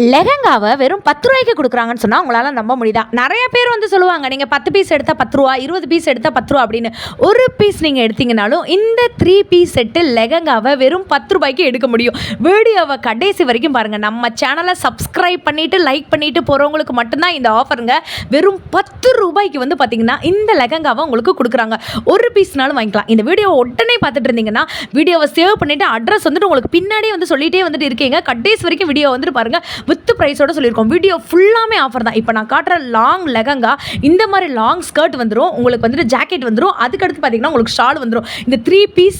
லெஹங்காவை வெறும் 10 ரூபாய்க்கு கொடுக்குறாங்கன்னு சொன்னால் உங்களால் நம்ப முடியுதா? நிறைய பேர் வந்து சொல்லுவாங்க, நீங்கள் 10 பீஸ் எடுத்தால் 10 ரூபா, 20 பீஸ் எடுத்தால் 10 ரூபா அப்படின்னு. ஒரு பீஸ் நீங்கள் எடுத்தீங்கனாலும் இந்த 3 பீஸ் செட்டு லெஹங்காவை வெறும் 10 ரூபாய்க்கு எடுக்க முடியும். வீடியோவை கடைசி வரைக்கும் பாருங்கள். நம்ம சேனலை சப்ஸ்கிரைப் பண்ணிவிட்டு லைக் பண்ணிவிட்டு போகிறவங்களுக்கு மட்டும்தான் இந்த ஆஃபருங்க. வெறும் 10 ரூபாய்க்கு வந்து பார்த்தீங்கன்னா இந்த லெஹங்காவை உங்களுக்கு கொடுக்குறாங்க. ஒரு பீஸ்னாலும் வாங்கிக்கலாம். இந்த வீடியோவை உடனே பார்த்துட்டு இருந்தீங்கன்னா வீடியோவை சேவ் பண்ணிவிட்டு அட்ரஸ் வந்துட்டு உங்களுக்கு பின்னாடியே வந்து சொல்லிகிட்டே வந்துட்டு இருக்கீங்க. கடைசி வரைக்கும் வீடியோ வந்துட்டு பாருங்கள். வித் ப்ரைஸோட சொல்லியிருக்கோம். வீடியோ ஃபுல்லாமே ஆஃபர் தான். இப்போ நான் காட்டுற லாங் லெஹங்கா, இந்த மாதிரி லாங் ஸ்கர்ட் வந்துடும், உங்களுக்கு வந்துட்டு ஜாக்கெட் வந்துடும், அதுக்கடுத்து பார்த்தீங்கன்னா உங்களுக்கு ஷால் வந்துடும். இந்த 3 பீஸ்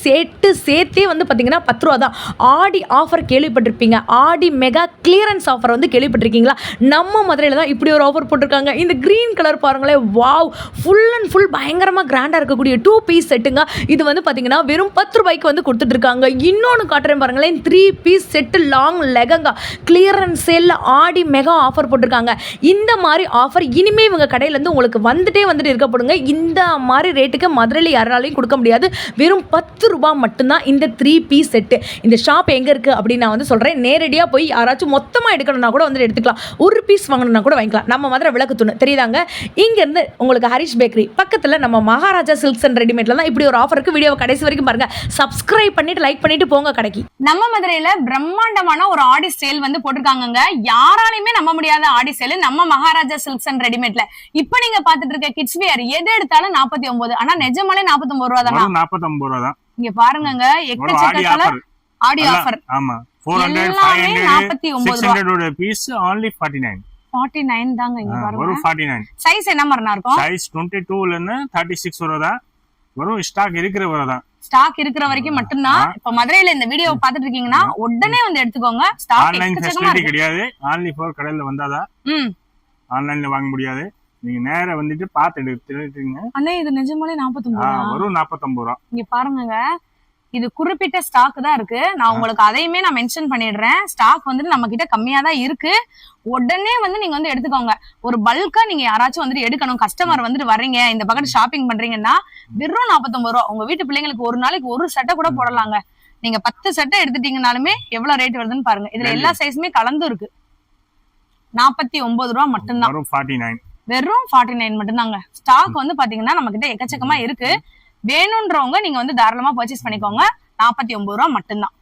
சேர்த்தே வந்து பார்த்தீங்கன்னா 10 ரூபா தான். ஆடி ஆஃபர் கேள்விப்பட்டிருப்பீங்க. ஆடி மெகா கிளியரன்ஸ் ஆஃபர் வந்து கேள்விப்பட்டிருக்கீங்களா? நம்ம மதுரையில் தான் இப்படி ஒரு ஆஃபர் போட்டிருக்காங்க. இந்த க்ரீன் கலர் பாருங்களேன், வாவ், ஃபுல் அண்ட் ஃபுல் பயங்கரமாக கிராண்டாக இருக்கக்கூடிய 2 பீஸ் செட்டுங்க. இது வந்து பார்த்தீங்கன்னா வெறும் 10 ரூபாய்க்கு வந்து கொடுத்துட்ருக்காங்க. இன்னொன்று காட்டுறேன் பாருங்களேன், 3 piece set long lehenga clearance சேல்ல ஆடி மெகா ஆஃபர் போட்டிருக்காங்க. இந்த மாதிரி ஆஃபர் இனிமே இவங்க கடையிலேருந்து உங்களுக்கு வந்துட்டே இருக்கப்படுங்க. இந்த மாதிரி ரேட்டுக்கு மதுரையில் யாராலையும் கொடுக்க முடியாது. வெறும் 10 ரூபாய் மட்டும்தான் இந்த 3 பீஸ் செட்டு. இந்த ஷாப் எங்கே இருக்குது அப்படின்னு நான் வந்து சொல்கிறேன். நேரடியாக போய் யாராச்சும் மொத்தமாக எடுக்கணும்னா கூட வந்து எடுத்துக்கலாம். ஒரு பீஸ் வாங்கணும்னா கூட வாங்கிக்கலாம். நம்ம மதுரை விளக்கு தூணு தெரியுதாங்க. இங்கேருந்து உங்களுக்கு ஹரிஷ் பேக்கரி பக்கத்தில் நம்ம மகாராஜா சில்க்ஸ் அண்ட் ரெடிமேட்ல தான் இப்படி ஒரு ஆஃபருக்கு. வீடியோவை கடைசி வரைக்கும் பாருங்க. சப்ஸ்கிரைப் பண்ணிட்டு லைக் பண்ணிட்டு போங்க கடைக்கு. நம்ம மதுரையில பிரம்மாண்டமான ஒரு ஆடி சேல் வந்து போட்டிருக்காங்க. யாராலையுமே நம்ப முடியாத ஆடி சேல் நம்ம மகாராஜா சில்க்ஸ் அண்ட் ரெடிமேட்ல. இப்ப நீங்க பாத்துட்டு இருக்க கிட்ஸ் வேர் எது எடுத்தாலும் 49. ஆனா நிஜமாலே 49 ரூபா தான். 49 ரூபா தான். இங்க பாருங்க, எக்கச்சக்க கலர் ஆடி ஆஃபர். ஆமா, 400 500 600 ஓட பீஸ் only 49 தாங்க. இங்க பாருங்க, ஒரு 49. சைஸ் என்ன மாதிரி இருக்கும்? சைஸ் 22 ல இருந்து 36 வரை தான் வரும். ஸ்டாக் இருக்கிற வரை தான். ஸ்டாக் இருக்கிற வரைக்கும் மட்டும்தான். இப்ப மதுரையில இந்த வீடியோ பாத்துட்டு இருக்கீங்கன்னா உடனே வந்து எடுத்துக்கோங்க. ஸ்டாக் ஆன்லைன் ஃபெசிலிட்டி கிடையாது. only for கடையில வந்தாதான். ஆன்லைன்ல வாங்க முடியாது. நீங்க நேரா வந்துட்டு பார்த்து எடுத்துட்டீங்க. அண்ணே இது நிஜமாலே 49 ரூபா வரும். 49 ரூபா. இங்க பாருங்க, இது குறிப்பிட்ட ஸ்டாக் தான் இருக்கு. நான் உங்களுக்கு அதையுமே நான் மென்ஷன் பண்ணிடுறேன். ஸ்டாக் வந்துட்டு நம்ம கிட்ட கம்மியா தான் இருக்கு. உடனே வந்து நீங்க வந்து எடுத்துக்கோங்க. ஒரு பல்கா நீங்க யாராச்சும் வந்துட்டு எடுக்கணும், கஸ்டமர் வந்துட்டு வர்றீங்க, இந்த பக்கத்து ஷாப்பிங் பண்றீங்கன்னா வெறும் 49 ரூபா. உங்க வீட்டு பிள்ளைங்களுக்கு ஒரு நாளைக்கு ஒரு சட்டை கூட போடலாங்க. நீங்க 10 சட்டை எடுத்துட்டீங்கனாலுமே எவ்வளவு ரேட் வருதுன்னு பாருங்க. இதுல எல்லா சைஸுமே கலந்து இருக்கு. 49 ரூபா மட்டும்தான். வெறும் 49 மட்டும்தாங்க. ஸ்டாக் வந்து பாத்தீங்கன்னா நம்ம கிட்ட எக்கச்சக்கமா இருக்கு. வேணும்ன்றவங்க நீங்க வந்து தாராளமா பர்ச்சேஸ் பண்ணிக்கோங்க. 49 ரூபா மட்டும்தான்.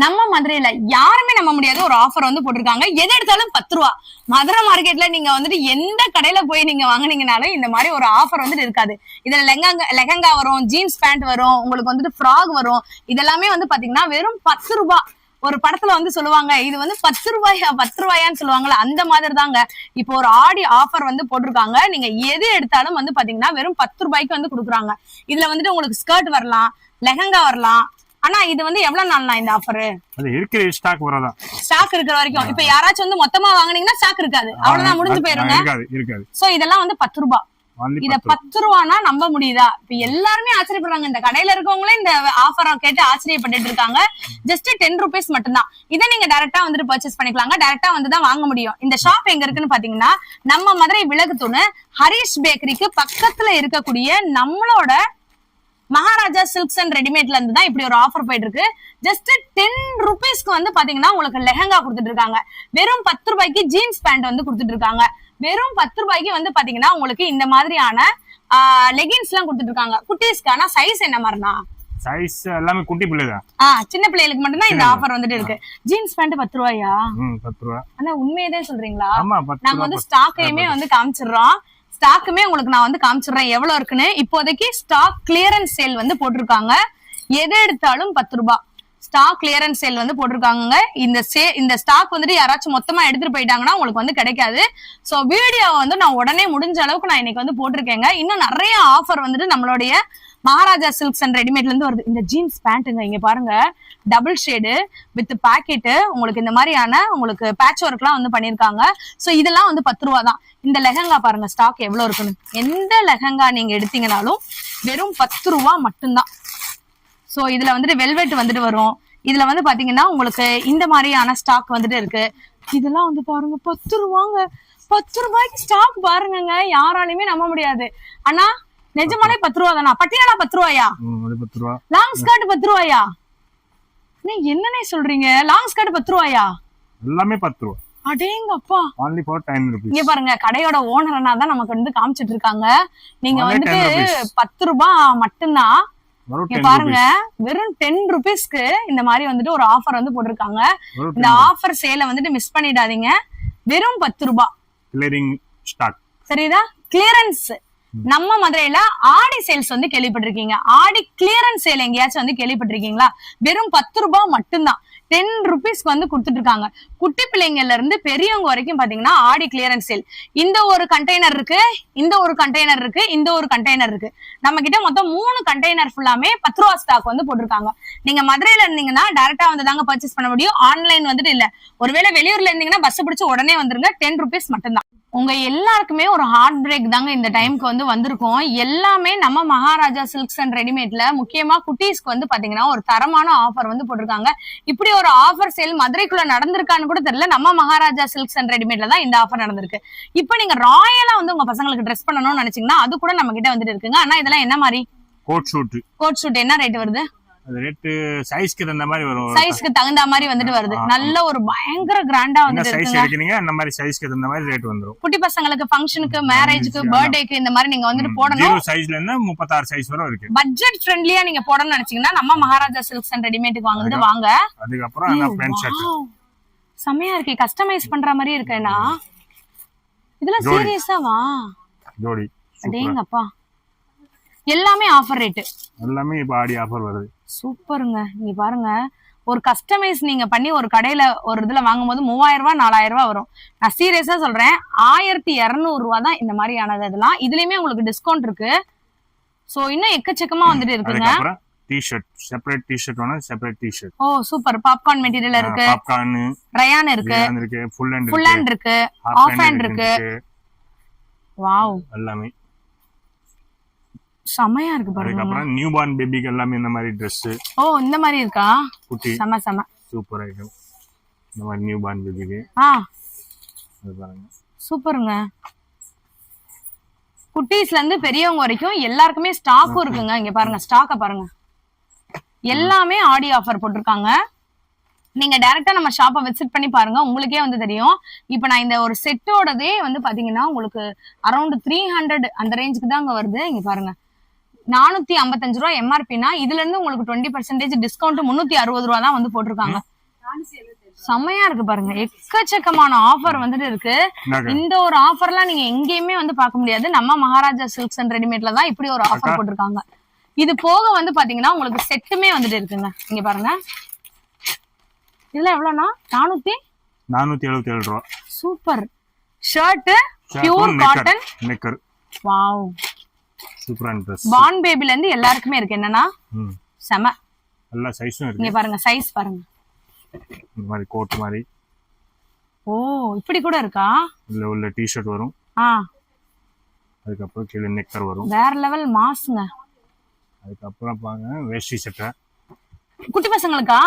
நம்ம மதுரையில யாருமே நம்ப முடியாத ஒரு ஆஃபர் வந்து போட்டிருக்காங்க. எது எடுத்தாலும் 10 ரூபா. மதுரை மார்க்கெட்ல நீங்க வந்துட்டு எந்த கடையில போய் நீங்க வாங்குனீங்கனாலும் இந்த மாதிரி ஒரு ஆஃபர் வந்துட்டு இருக்காது. இதுல லெஹங்கா வரும், ஜீன்ஸ் பேண்ட் வரும், உங்களுக்கு வந்துட்டு ஃப்ராக் வரும். இதெல்லாமே வந்து பாத்தீங்கன்னா வெறும் 10 ரூபாய். ஒரு படத்துல வந்து சொல்லுவாங்க, இது வந்து 10 ரூபாயான்னு சொல்லுவாங்கல்ல, அந்த மாதிரி தாங்க. இப்போ ஒரு ஆடி ஆஃபர் வந்து போட்டிருக்காங்க. நீங்க எது எடுத்தாலும் வந்து பாத்தீங்கன்னா வெறும் 10 ரூபாய்க்கு வந்து கொடுக்குறாங்க. இதுல வந்துட்டு உங்களுக்கு ஸ்கர்ட் வரலாம், லெஹங்கா வரலாம். ஆனா இது வந்து எவ்வளவு நாள்னா இந்த ஆஃபர்? இருக்கிற ஸ்டாக் வரதா, ஸ்டாக் இருக்கிற வரைக்கும். இப்ப யாராச்சும் வந்து மொத்தமா வாங்குனீங்கன்னா ஸ்டாக் இருக்காது, அவ்வளவுதான், முடிஞ்சு போயிருங்க. சோ இதெல்லாம் வந்து 10 ரூபாய். இத 10 ரூபானா நம்ப முடியுதா? இப்ப எல்லாருமே ஆச்சரியப்படுறாங்க. இந்த கடையில இருக்கவங்களே இந்த ஆஃபரை கேட்டு ஆச்சரியப்பட்டு இருக்காங்க. ஜஸ்ட் 10 ரூபீஸ் மட்டும்தான். இதை நீங்க டைரக்டா வந்துட்டு பர்ச்சேஸ் பண்ணிக்கலாங்க. டைரக்டா வந்துதான் வாங்க முடியும். இந்த ஷாப் எங்க இருக்குன்னு பாத்தீங்கன்னா நம்ம மதுரை விளக்கு தூணு ஹரிஷ் பேக்கரிக்கு பக்கத்துல இருக்கக்கூடிய நம்மளோட மகாராஜா சில்க்ஸ் அண்ட் ரெடிமேட்ல இருந்து தான் இப்படி ஒரு ஆஃபர் போயிட்டு இருக்கு. ஜஸ்ட் 10 ரூபீஸ்க்கு வந்து பாத்தீங்கன்னா உங்களுக்கு லெஹங்கா கொடுத்துட்டு இருக்காங்க. வெறும் 10 ரூபாய்க்கு ஜீன்ஸ் பேண்ட் வந்து கொடுத்துட்டு இருக்காங்க. வெறும் 10 ரூபாய்க்கு வந்து பாத்தீங்கன்னா உங்களுக்கு இந்த மாதிரியான லெகின்ஸ் எல்லாம் கொடுத்துட்டு இருக்காங்க. குட்டீஸ்க்கான சைஸ் என்ன மாதிரினா? சைஸ் எல்லாமே குட்டி பிள்ளைதான். சின்ன பிள்ளைகளுக்கு மட்டும் தான் இந்த ஆஃபர் வந்துட்டு இருக்கு. ஜீன்ஸ் பேண்ட் 10 ரூபாயா? 10 ரூபாய். ஆனா உண்மையதான் சொல்றீங்களா? நாங்க வந்து ஸ்டாக்கையுமே வந்து காமிச்சிடுறோம். ஸ்டாக்குமே உங்களுக்கு நான் வந்து காமிச்சிடுறேன் எவ்வளவு இருக்குன்னு. இப்போதைக்கு ஸ்டாக் கிளியரன்ஸ் சேல் வந்து போட்டிருக்காங்க. எது எடுத்தாலும் 10 ரூபாய். ஸ்டாக் கிளியரன்ஸ் சேல் வந்து போட்டிருக்காங்க. இந்த ஸ்டாக் வந்துட்டு யாராச்சும் மொத்தமா எடுத்துட்டு போயிட்டாங்கன்னா உங்களுக்கு வந்து கிடைக்காது. சோ வீடியோ வந்து நான் உடனே முடிஞ்ச அளவுக்கு நான் இன்னைக்கு வந்து போட்டிருக்கேங்க. இன்னும் நிறைய ஆஃபர் வந்துட்டு நம்மளுடைய மகாராஜா சில்க்ஸ் அண்ட் ரெடிமேட்ல இருந்து வருது. இந்த ஜீன்ஸ் பேண்ட்டுங்க இங்க பாருங்க, டபுள் ஷேடு வித் பாக்கெட்டு, உங்களுக்கு இந்த மாதிரியான உங்களுக்கு பேட்ச் ஒர்க் எல்லாம் வந்து பண்ணிருக்காங்க. சோ இதெல்லாம் வந்து 10 ரூபா தான். இந்த லெஹங்கா பாருங்க ஸ்டாக் எவ்வளவு இருக்குன்னு. எந்த லெஹங்கா நீங்க எடுத்தீங்கனாலும் வெறும் 10 ரூபா மட்டும்தான். சோ இதுல வந்துட்டு வெல்வெட் வந்துட்டு வரும். இதுல வந்து பாத்தீங்கன்னா உங்களுக்கு இந்த மாதிரியான ஸ்டாக் வந்துட்டு இருக்கு. இதெல்லாம் வந்து பாருங்க 10 ரூபாங்க. 10 ரூபாய்க்கு ஸ்டாக் பாருங்க, யாராலையுமே நம்ப முடியாது. ஆனா நிஜமாலே 10 ரூபா தானா? பட்டியாலா 10 ரூபாயா? லாங் ஸ்கர்ட் 10 ரூபாயா? நீ என்னன்னே சொல்றீங்க? லாங் ஸ்கர்ட் 10 ரூபாயா? எல்லாமே 10 ரூபா. அடேங்கப்பா. only for 10 rupees. இங்க பாருங்க, கடையோட ஓனர்னா தான் நமக்கு வந்து காமிச்சிட்டு இருக்காங்க. நீங்க Only வந்துட்டு 10 rupees. 10 ரூபாய் மட்டும்தான். வெறும் இங்க 10 பாருங்க, rupees. வெறும் 10 ருபீஸ்க்கு இந்த மாதிரி வந்துட்டு ஒரு ஆஃபர் வந்து போட்டிருக்காங்க. வெறும் இந்த ஆஃபர் சேலை வந்துட்டு மிஸ் பண்ணிடாதீங்க. வெறும் 10 ரூபாய். clearing stock. சரிதா? கிளியரன்ஸ். நம்ம மதுரையில ஆடி சேல்ஸ் வந்து கேள்விப்பட்டிருக்கீங்க. ஆடி கிளியரன்ஸ் சேல் எங்கேயாச்சும் வந்து கேள்விப்பட்டிருக்கீங்களா? வெறும் 10 ரூபாய் மட்டும்தான். 10 ருபீஸ்க்கு வந்து கொடுத்துட்டு இருக்காங்க. குட்டி பிள்ளைங்கள்ல இருந்து பெரியவங்க வரைக்கும் பாத்தீங்கன்னா ஆடி கிளியரன்ஸ் சேல். இந்த ஒரு கண்டெய்னர் இருக்கு, இந்த ஒரு கண்டெய்னர் இருக்கு, இந்த ஒரு கண்டெய்னர் இருக்கு. நம்ம கிட்ட மொத்தம் 3 கண்டெய்னர் ஃபுல்லாமே 10 ரூபா ஸ்டாக் வந்து போட்டிருக்காங்க. நீங்க மதுரையில இருந்தீங்கன்னா டைரக்டா வந்து தாங்க பர்ச்சேஸ் பண்ண முடியும். ஆன்லைன் வந்துட்டு இல்ல. ஒருவேளை வெளியூர்ல இருந்தீங்கன்னா பஸ் பிடிச்சு உடனே வந்துருங்க. 10 ருபீஸ் மட்டும்தான். உங்க எல்லாருக்குமே ஒரு ஹார்ட் பிரேக் தாங்க இந்த டைம்க்கு வந்து வந்திருக்கும். எல்லாமே நம்ம மகாராஜா சில்க்ஸ் அண்ட் ரெடிமேட்ல முக்கியமா குட்டீஸ்க்கு வந்து பாத்தீங்கன்னா ஒரு தரமான ஆஃபர் வந்து போட்டிருக்காங்க. இப்படி ஒரு ஆஃபர் சேல் மதுரைக்குள்ள நடந்திருக்கான்னு கூட தெரியல. நம்ம மகாராஜா சில்க்ஸ் அண்ட் ரெடிமேட்ல தான் இந்த ஆஃபர் நடந்திருக்கு. இப்போ நீங்க ராயலா வந்து உங்க பசங்களுக்கு ட்ரெஸ் பண்ணணும்னு நினைச்சீங்கன்னா அது கூட நம்ம கிட்ட வந்துட்டு இருக்குங்க. ஆனா இதெல்லாம் என்ன மாதிரி? கோட் ஷூட் என்ன ரேட் வருது? அது ரேட் சைஸ்க்கு தகுந்த மாதிரி வரும். சைஸ்க்கு தகுந்த மாதிரி வந்துட்டு வருது. நல்ல ஒரு பயங்கர கிராண்டா வந்துட்டு சைஸ் இருக்குங்க. எடுக்கீங்க அந்த மாதிரி சைஸ்க்கு தகுந்த மாதிரி ரேட் வந்துரும். குட்டி பசங்களுக்கு ஃபங்க்ஷனுக்கு, மேரேஜ்க்கு, பர்த்டேக்கு இந்த மாதிரி நீங்க வந்துட்டு போடணும். 0 சைஸ்ல இருந்து 36 சைஸ் வரை இருக்கு. பட்ஜெட் ஃப்ரெண்ட்லியா நீங்க போடணும்னு நினைச்சீங்கன்னா நம்ம மகாராஜா சில்க்ஸ் அண்ட் ரெடிமேட்க்கு வாங்குறது வாங்க. அதுக்கு அப்புறம் அந்த பிரிண்ட் ஷர்ட் செமையா இருக்கு. கஸ்டமைஸ் பண்ற மாதிரி இருக்கேனா? இதெல்லாம் சீரியஸாவா? ஜோடி. அடேங்கப்பா. எல்லாமே ஆஃபர் ரேட். எல்லாமே இப்ப ஆடி ஆஃபர் வருது. சூப்பருங்க. நீங்க பாருங்க, ஒரு கஸ்டமைஸ் நீங்க பண்ணி ஒரு கடையில ஒரு இதுல வாங்கும்போது 3000 ரூபாய் 4000 ரூபாய் வரும். நான் சீரியஸா சொல்றேன், 1200 ரூபாய் தான் இந்த மாதிரியானது. இதெல்லாம் இதுலயுமே உங்களுக்கு டிஸ்கவுண்ட் இருக்கு. சோ இன்னும் எக்கச்சக்கமா வந்துட்டு இருக்குங்க. அப்புறம் டி-ஷர்ட், செப்பரேட் டி-ஷர்ட் வேணும், செப்பரேட் டி-ஷர்ட். ஓ சூப்பர். பாப்கார்ன் மெட்டீரியல் இருக்கு, பாப்கார்ன், ரயான் இருக்கு, ஃபுல் ஹேண்ட் இருக்கு, ஆஃப் ஹேண்ட் இருக்கு. வாவ், எல்லாமே செமையா இருக்கு பாருங்க. அதுக்கு அப்புறம் நியூ பார்ன் பேபிக்கு எல்லாமே இந்த மாதிரி Dress. ஓ இந்த மாதிரி இருக்கா? குட்டி செம சூப்பர் ஐட்டம். இந்த மாதிரி நியூ பார்ன் பேபிக்கு அது பாருங்க, சூப்பருங்க. குட்டீஸ்ல இருந்து பெரியவங்க வரைக்கும் எல்லாருக்குமே ஸ்டாக்கும் இருக்குங்க. இங்க பாருங்க, ஸ்டாக்க பாருங்க. எல்லாமே ஆடி ஆஃபர் போட்டிருக்காங்க. நீங்க டைரக்டா நம்ம ஷாப்பை விசிட் பண்ணி பாருங்க, உங்களுக்கே வந்து தெரியும். இப்ப நான் இந்த ஒரு செட்டோடதே வந்து பாத்தீங்கன்னா உங்களுக்கு அரௌண்ட் 300 அந்த ரேஞ்சுக்கு தான் அங்க வருது. இங்க பாருங்க, 455 ரூபாய் எம்ஆர்பினா இதுல இருந்து உங்களுக்கு 20% டிஸ்கவுண்ட் 360 ரூபாய் தான் வந்து போட்டிருக்காங்க. செம்மையா இருக்கு பாருங்க. எக்கச்சக்கமான ஆஃபர் வந்துட்டு இருக்கு. இந்த ஒரு ஆஃபர்லாம் நீங்க எங்கேயுமே வந்து பார்க்க முடியாது. நம்ம மகாராஜா சில்க்ஸ் அண்ட் ரெடிமேட்ல தான் இப்படி ஒரு ஆஃபர் போட்டிருக்காங்க. இது போக வந்து பாத்தீங்கன்னா உங்களுக்கு செட்டுமே வந்துட்டு இருக்குங்க. இங்க பாருங்க, இதெல்லாம் எவ்வளவுனா 477 ரூபாய். Super. Shirt pure cotton knicker. Wow, சூப்பரான Dress. பார்ன் பேபில இருந்து எல்லாருக்குமே இருக்கு. என்னன்னா செம எல்லா சைஸும் இருக்கு. இங்க பாருங்க, சைஸ் பாருங்க. இந்த மாதிரி கோட் மாதிரி. ஓ இப்படி கூட இருக்கா? இல்ல உள்ள டி-ஷர்ட் வரும். அதுக்கு அப்புறம் கீழ நெக்கர் வரும். வேற லெவல் மாஸ்ங்க. அதுக்கு அப்புறம் பாருங்க வேஷ்டி சட்டை. குட்டி பசங்களுக்கா?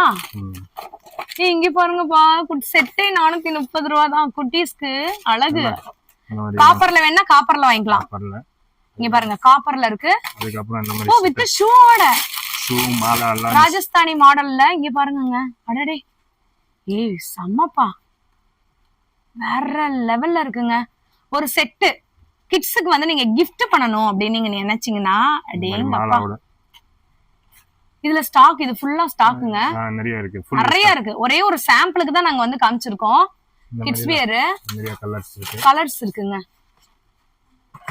இங்க பாருங்கப்பா, குட்டி செட்டே 430 ரூபாய் தான். குட்டீஸ்க்கு அழகு. காப்பர்ல வேணா காப்பர்ல வாங்கிக்கலாம். இங்க பாருங்க, காப்பர்ல இருக்கு. அதுக்கு அப்புறம் இந்த மாதிரி ஓ வித் ஷூவோட ஷூ மாலை எல்லாம் ராஜஸ்தானி மாடல்ல. இங்க பாருங்கங்க, அடடே ஏய் செம்மப்பா, வேற லெவல்ல இருக்குங்க. ஒரு செட்டு கிட்ஸுக்கு வந்து நீங்க கிஃப்ட் பண்ணணும் அப்படின்னு நீங்க நினைச்சீங்கன்னா அடேங்கப்பா, இதுல ஸ்டாக், இது ஃபுல்லா ஸ்டாக்குங்க. நிறைய இருக்கு. ஒரே ஒரு சாம்பிளுக்கு தான் நாங்க வந்து காமிச்சிருக்கோம். கிட்ஸ் வியர் நிறைய கலர்ஸ் இருக்குங்க.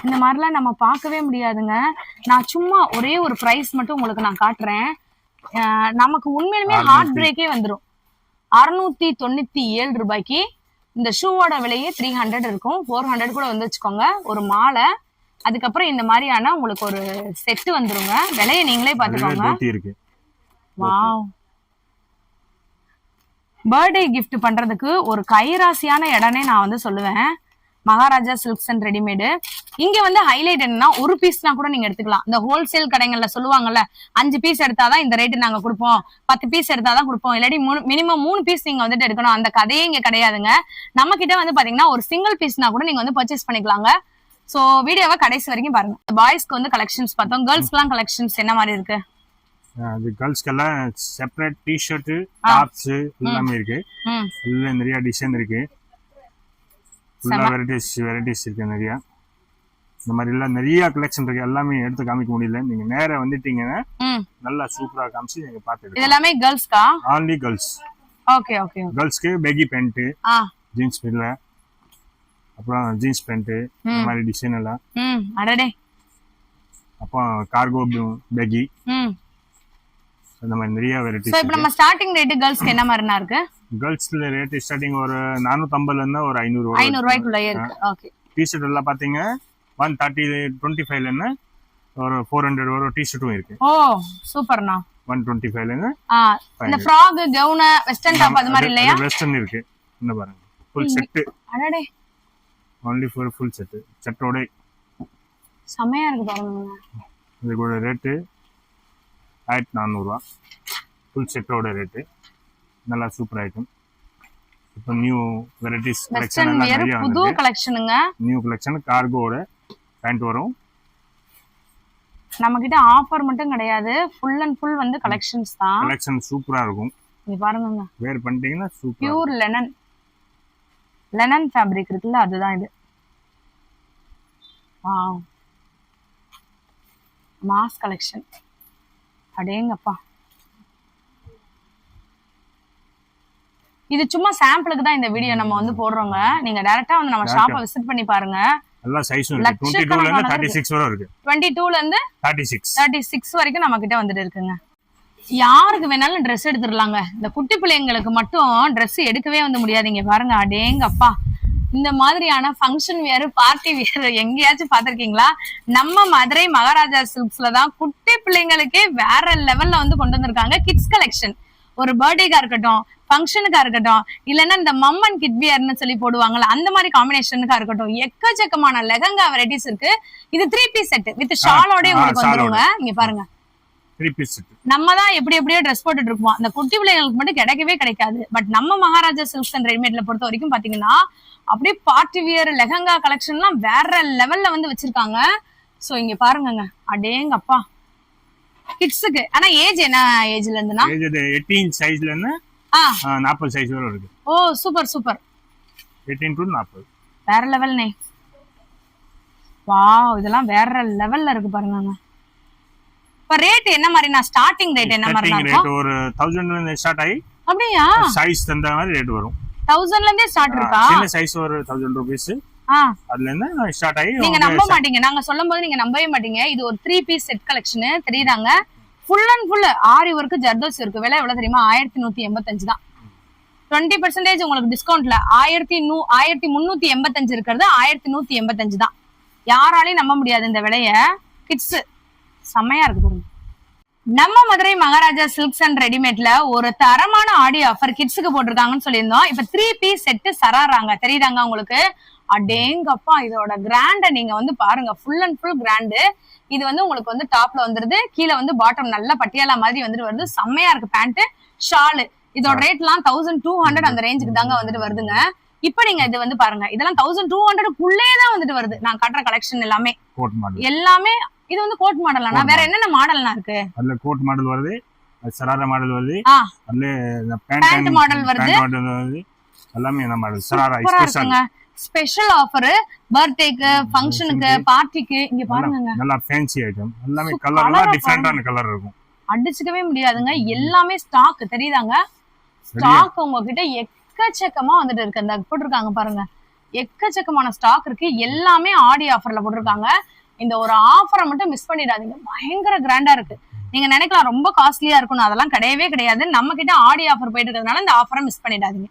இந்த மாதிரிலாம் நம்ம பார்க்கவே முடியாதுங்க. நான் சும்மா ஒரே ஒரு பிரைஸ் மட்டும் உங்களுக்கு நான் காட்டுறேன். நமக்கு உண்மையிலுமே ஹார்ட் பிரேக்கே வந்துடும். 697 ரூபாய்க்கு இந்த ஷூவோட விலையே 300 இருக்கும். 400 கூட வந்து வச்சுக்கோங்க. ஒரு மாலை, அதுக்கப்புறம் இந்த மாதிரியான உங்களுக்கு ஒரு செட்டு வந்துருங்க. விலையை நீங்களே பாத்துக்கோங்க. வாவ், பர்த்டே கிஃப்ட் பண்றதுக்கு ஒரு கைராசியான இடம்னே நான் வந்து சொல்லுவேன் மகாராஜா சில்க்ஸ் அண்ட் ரெடிமேடு. இங்க வந்து ஹைலைட் என்னன்னா, ஒரு பீஸ்னா கூட நீங்க எடுத்துக்கலாம். இந்த ஹோல்சேல் கடைகள்ல சொல்லுவாங்கல்ல, 5 பீஸ் எடுத்தாதான் இந்த ரேட்டு நாங்க கொடுப்போம், 10 பீஸ் எடுத்தாதான் கொடுப்போம், இல்லாட்டி மினிமம் 3 பீஸ் நீங்க வந்துட்டு எடுக்கணும். அந்த கதையே இங்க கிடையாதுங்க. நம்ம கிட்ட வந்து பாத்தீங்கன்னா ஒரு சிங்கிள் பீஸ்னா கூட நீங்க வந்து பர்ச்சேஸ் பண்ணிக்கலாங்க. சோ வீடியோவை கடைசி வரைக்கும் பாருங்க. பாய்ஸ்க்கு வந்து கலெக்ஷன்ஸ் பார்த்தோம். கேர்ள்ஸ்க்குலாம் கலெக்ஷன்ஸ் என்ன மாதிரி இருக்கு? அது கேர்ள்ஸ்க்கெல்லாம் செப்பரேட் டி-ஷர்ட், டாப்ஸ் எல்லாமே இருக்கு. இதுல நிறைய டிசைன் இருக்கு. ஃபுல்லா வெரைட்டிஸ் இருக்கு நிறைய. இந்த மாதிரி எல்லாம் நிறைய கலெக்ஷன் இருக்கு. எல்லாமே எடுத்து காமிக்க முடியல. நீங்க நேரா வந்துட்டீங்கன்னா நல்லா சூப்பரா காமிச்சு நீங்க பாத்துட்டு. இது எல்லாமே கேர்ள்ஸ்க்கா? Only girls. Okay okay. கேர்ள்ஸ்க்கு பேகி பேண்ட், ஜீன்ஸ் பில்ல, அப்புறம் ஜீன்ஸ் பேண்ட், இந்த மாதிரி டிசைன் எல்லாம். அடடே. அப்புறம் கார்கோ பேகி, இந்த மாதிரி நிறைய வெரைட்டிஸ். சோ இப்போ நம்ம ஸ்டார்டிங் ரேட் கேர்ள்ஸ்க்கு என்ன மாதிரினா இருக்கு? கேர்ள்ஸ்ல ரேட் ஸ்டார்டிங் ஒரு 450 ல இருந்து ஒரு 500 ரூபாய்க்குள்ளே இருக்கு. ஓகே. டி-ஷர்ட் எல்லாம் பாத்தீங்க 125 ல இருந்து ஒரு 400 ஒரு டி-ஷர்ட்டும் இருக்கு. ஓ சூப்பர்ண்ணா. 125 ல இருந்து இந்த ஃப்ராக், கவுன், வெஸ்டர்ன் டாப் அது மாதிரி இல்லையா? வெஸ்டர்ன் இருக்கு. என்ன பாருங்க, ফুল செட். அடடே. only for full set. செட்டோட செமையா இருக்கு பாருங்க. இதோட ரேட் 1400 ரூபாய். ফুল செட்டோட ரேட் நல்லா சூப்பர் ஐட்டம். இப்போ நியூ வெரைட்டிஸ் கலெக்ஷன் எல்லாம் நிறைய வந்து புது கலெக்ஷனுங்க. நியூ கலெக்ஷன் கார்கோட பேண்ட் வரும். நம்ம கிட்ட ஆஃபர் மட்டும் கிடையாது, ஃபுல் அண்ட் ஃபுல் வந்து கலெக்ஷன்ஸ் தான். கலெக்ஷன் சூப்பரா இருக்கும். நீங்க பாருங்க, வேர் பண்ணிட்டீங்கன்னா சூப்பர். பியூர் லெனன் ஃபேப்ரிக் இருக்குல்ல, அதுதான் இது. Wow, mass collection. அடேங்கப்பா, இது சும்மா சாம்பிளுக்கு தான் இந்த வீடியோ நம்ம வந்து போடுறோங்க. நீங்க டைரக்டா வந்து நம்ம ஷாப்பை விசிட் பண்ணி பாருங்க. எல்லா சைஸும் இருக்கு. 22 ல இருந்து 36 வரை இருக்கு. 22 ல இருந்து 36 வரைக்கும் நம்ம கிட்ட வந்துட்டு இருக்குங்க. யாருக்கு வேணாலும் ட்ரெஸ் எடுத்துடலாங்க. இந்த குட்டி பிள்ளைங்களுக்கு மட்டும் ட்ரெஸ் எடுக்கவே வந்து முடியாதீங்க. பாருங்க, அடேங்கப்பா, இந்த மாதிரியான ஃபங்க்ஷன் வேறு பார்ட்டி வேறு எங்கேயாச்சும் பார்த்திருக்கீங்களா? நம்ம மதுரை மகாராஜா சில்க்ஸ்ல தான் குட்டி பிள்ளைங்களுக்கே வேற லெவல்ல வந்து கொண்டு வந்திருக்காங்க கிட்ஸ் கலெக்ஷன். ஒரு பர்த்டேக்கா இருக்கட்டும், ஃபங்க்ஷனுக்கா இருக்கட்டும், இல்லைன்னா இந்த மம்மன் கிட் வியர்னு சொல்லி போடுவாங்கல்ல, அந்த மாதிரி காம்பினேஷனுக்கா இருக்கட்டும், எக்கச்சக்கமான லெஹங்கா வெரைட்டிஸ் இருக்கு. இது 3 பீஸ் செட் வித் ஷாலோட உங்களுக்கு வந்துருங்க. இங்க பாருங்க, 3 பீஸ் செட். நம்ம தான் எப்படியோ ட்ரெஸ் போட்டுட்டு இருப்போம், அந்த குட்டி பிள்ளைங்களுக்கு மட்டும் கிடைக்கவே கிடைக்காது. பட் நம்ம மகாராஜா சில்க்ஸ் அண்ட் ரெடிமேட்ல பொறுத்த வரைக்கும் பாத்தீங்கன்னா அப்படியே பார்ட்டி வியர் லெஹங்கா கலெக்ஷன்லாம் வேற லெவல்ல வந்து வச்சிருக்காங்க. சோ இங்க பாருங்க, அடேங்கப்பா, கிட்ஸுக்கு. ஆனா ஏஜ் என்ன ஏஜ்ல இருந்துனா? ஏஜ் 18 சைஸ்ல இருந்து 40 சைஸ் வரை இருக்கு. ஓ சூப்பர் சூப்பர். 18 to 40 வேற லெவல்னே. வாவ், இதெல்லாம் வேற லெவல்ல இருக்கு பாருங்க. இப்ப ரேட் என்ன மாதிரி? நான் ஸ்டார்டிங் ரேட் என்ன மாதிரி இருக்கும்? ரேட் ஒரு 1000 ல இருந்து ஸ்டார்ட் ஆயி, அப்படியே சைஸ் தகுந்த மாதிரி ரேட் வரும். 1000 ல இருந்தே ஸ்டார்ட் இருக்கா? சின்ன சைஸ் ஒரு 1000 ரூபீஸ். அதுல இருந்து ஸ்டார்ட் ஆயி. நீங்க நம்ப மாட்டீங்க, நாங்க சொல்லும்போது நீங்க நம்பவே மாட்டீங்க. இது ஒரு 3 பீஸ் செட் கலெக்ஷன் தெரியுதாங்க. Full and full aari work, zardosi இருக்கு. விலை எவ்வளவு தெரியுமா? 1185 தான். 20% உங்களுக்கு டிஸ்கவுண்ட்ல 1385 இருக்கிறது 1185 தான். யாராலையும் நம்ப முடியாது இந்த விலைய. கிட்ஸ் செம்மையா இருக்கு பாருங்க. நம்ம மதுரை மகாராஜா சில்க்ஸ் அண்ட் ரெடிமேட்ல ஒரு தரமான ஆடி ஆஃபர் கிட்ஸுக்கு போட்டிருக்காங்கன்னு சொல்லியிருந்தோம். இப்ப 3 பீஸ் செட் சராறாங்க, தெரியுதாங்க உங்களுக்கு? அடேங்கப்பா, இதோட கிராண்ட நீங்க வந்து பாருங்க. Full and full grand. இது வந்து உங்களுக்கு வந்து டாப்ல வந்துருது, கீழே வந்து பாட்டம் நல்ல பட்டியாலா மாதிரி வந்துட்டு வருது. செம்மையா இருக்கு. பேண்ட், ஷாலு, இதோட ரேட்லாம் 1200 அந்த ரேஞ்சுக்கு தாங்க வந்துட்டு வருதுங்க. இப்ப நீங்க இது வந்து பாருங்க, இதெல்லாம் 1200 தான் வந்துட்டு வருது. நான் காட்டுற கலெக்ஷன் எல்லாமே எல்லாமே இது வந்து கோட் மாடல். வேற என்னென்ன மாடல்லாம் இருக்கு? அதுல கோட் மாடல் வருது, சராரா மாடல் வருது, அதுல பேண்ட் மாடல் வருது, எல்லாமே என்ன மாடல் சராரா ஸ்பெஷல் ஆஃபர் பர்த்டேக்கு, ஃபங்க்ஷனுக்கு, பார்ட்டிக்கு. இங்க பாருங்க, நல்லா ஃபேன்சி ஐட்டம். எல்லாமே கலர்லாம் டிஃபரண்டான கலர் இருக்கும், அடிச்சுக்கவே முடியாதுங்க. எல்லாமே ஸ்டாக் தெரியுதாங்க. ஸ்டாக் உங்ககிட்ட எக்கச்சக்கமா வந்துட்டு இருக்கு. அந்த போட்டிருக்காங்க பாருங்க, எக்கச்சக்கமான ஸ்டாக் இருக்கு. எல்லாமே ஆடி ஆஃபர்ல போட்டிருக்காங்க. இந்த ஒரு ஆஃபரை மட்டும் மிஸ் பண்ணிடாதீங்க. பயங்கர கிராண்டா இருக்கு. நீங்க நினைக்கலாம் ரொம்ப காஸ்ட்லியா இருக்கும்னு, அதெல்லாம் கிடையவே கிடையாது. நம்ம கிட்ட ஆடி ஆஃபர் போயிட்டு இருக்கிறதுனால இந்த ஆஃபரை மிஸ் பண்ணிடாதீங்க.